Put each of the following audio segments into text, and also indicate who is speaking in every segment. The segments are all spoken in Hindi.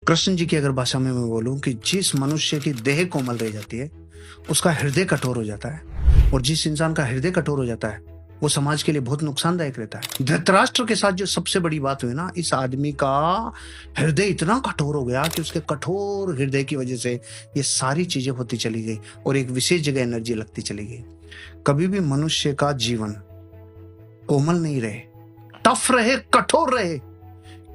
Speaker 1: कृष्ण जी की अगर भाषा में मैं बोलूं कि जिस मनुष्य की देह कोमल रह जाती है उसका हृदय कठोर हो जाता है, और जिस इंसान का हृदय कठोर हो जाता है वो समाज के लिए बहुत नुकसानदायक रहता है। धृतराष्ट्र के साथ जो सबसे बड़ी बात हुई ना, इस आदमी का हृदय इतना कठोर हो गया कि उसके कठोर हृदय की वजह से ये सारी चीजें होती चली गई और एक विशेष जगह एनर्जी लगती चली गई। कभी भी मनुष्य का जीवन कोमल नहीं रहे, टफ रहे, कठोर रहे,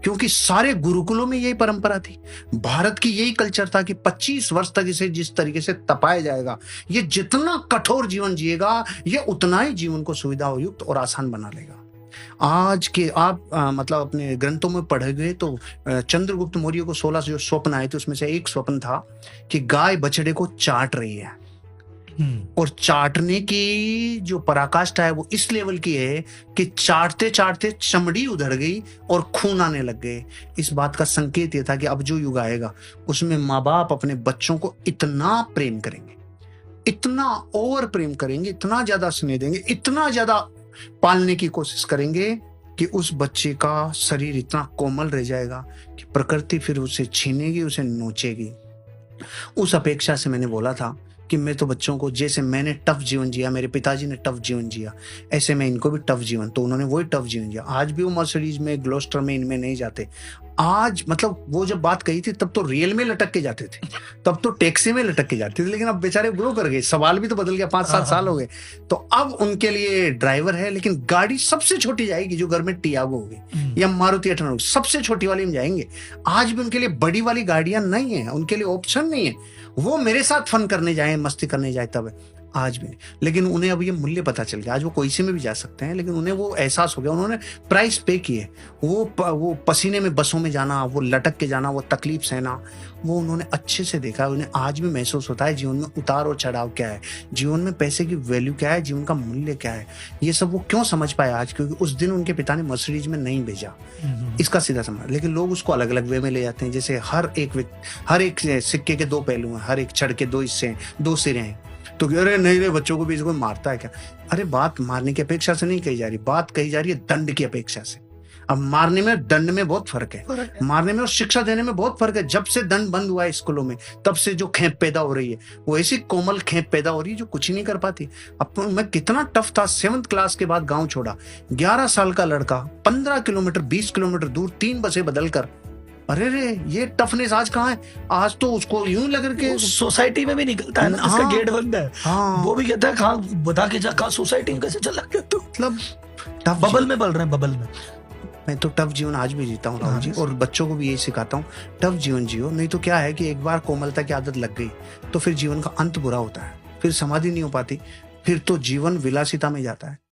Speaker 1: क्योंकि सारे गुरुकुलों में यही परंपरा थी। भारत की यही कल्चर था कि 25 वर्ष तक इसे जिस तरीके से तपाया जाएगा, ये जितना कठोर जीवन जिएगा ये उतना ही जीवन को सुविधायुक्त और आसान बना लेगा। आज के आप मतलब अपने ग्रंथों में पढ़ोगे तो चंद्रगुप्त मौर्य को 16 जो स्वप्न आए थे उसमें से एक स्वप्न था कि गाय बछड़े को चाट रही है, और चाटने की जो पराकाष्ठा है वो इस लेवल की है कि चाटते चाटते चमड़ी उधड़ गई और खून आने लग गए। इस बात का संकेत ये था कि अब जो युग आएगा उसमें माँ बाप अपने बच्चों को इतना प्रेम करेंगे, इतना ओवर प्रेम करेंगे, इतना ज्यादा स्नेह देंगे, इतना ज्यादा पालने की कोशिश करेंगे कि उस बच्चे का शरीर इतना कोमल रह जाएगा कि प्रकृति फिर उसे छीनेगी, उसे नोचेगी। उस अपेक्षा से मैंने बोला था कि मैं तो बच्चों को, जैसे मैंने टफ जीवन जिया, मेरे पिताजी ने टफ जीवन जिया, ऐसे मैं इनको भी टफ जीवन, तो उन्होंने वही टफ जीवन जिया। आज भी वो मर्सिडीज में, ग्लोस्टर में, इनमें नहीं जाते। आज मतलब वो जब बात कही थी तब तो रेल में लटक के जाते थे, तब तो टैक्सी में लटक के जाते थे, लेकिन अब बेचारे ग्रो कर गए, सवाल भी तो बदल गया, 5-7 साल हो गए, तो अब उनके लिए ड्राइवर है। लेकिन गाड़ी सबसे छोटी जाएगी जो घर में टियागो होगी या मारुति 800 होगी, सबसे छोटी वाली में जाएंगे। आज भी उनके लिए बड़ी वाली गाड़ियां नहीं है, उनके लिए ऑप्शन नहीं है। वो मेरे साथ फन करने जाए, मस्ती करने जाए तब है, आज भी। लेकिन उन्हें अब ये मूल्य पता चल गया, आज वो कोई से में भी जा सकते हैं, लेकिन उन्हें वो एहसास हो गया, उन्होंने प्राइस पे किए। वो पसीने में बसों में जाना, वो लटक के जाना, वो तकलीफ सहना, वो उन्होंने अच्छे से देखा। उन्हें आज भी महसूस होता है जीवन में उतार और चढ़ाव क्या है, जीवन में पैसे की वैल्यू क्या है, जीवन का मूल्य क्या है। ये सब वो क्यों समझ पाए आज, क्योंकि उस दिन उनके पिता ने मर्सिडीज में नहीं भेजा, इसका सीधा समझ। लेकिन लोग उसको अलग अलग वे में ले जाते हैं, जैसे हर एक सिक्के के दो पहलू हैं, हर एक छड़ के दो हिस्से हैं, दो सिरे हैं। तो अरे नहीं रे, बच्चों को भी कोई मारता है क्या? अरे बात मारने की अपेक्षा से नहीं कही जा रही, बात कही जा रही है दंड की अपेक्षा से। अब मारने में दंड में बहुत फर्क है, मारने में और शिक्षा देने में बहुत फर्क है। जब से दंड बंद हुआ है स्कूलों में, तब से जो खेप पैदा हो रही है वो ऐसी कोमल खेप पैदा हो रही है जो कुछ ही नहीं कर पाती। अब मैं कितना टफ था, 7th क्लास के बाद गाँव छोड़ा, 11 साल का लड़का 15 किलोमीटर 20 किलोमीटर दूर 3 बसें बदल कर, अरे रे ये टफनेस आज कहाँ है? आज तो उसको यूं लग के
Speaker 2: सोसाइटी में भी निकलता है ना, इसका गेट बंद है। वो भी कहता है कहाँ बता के जा, कहाँ सोसाइटी में कैसे चला गया तू? मतलब टफ बबल में पल रहे हैं, बबल में।
Speaker 1: मैं तो टफ जीवन आज भी जीता हूँ राहुल जी, और बच्चों को भी यही सिखाता हूँ, टफ जीवन जियो। नहीं तो क्या है कि एक बार कोमलता की आदत लग गई तो फिर जीवन का अंत बुरा होता है, फिर समाधि नहीं हो पाती, फिर तो जीवन विलासिता में जाता है।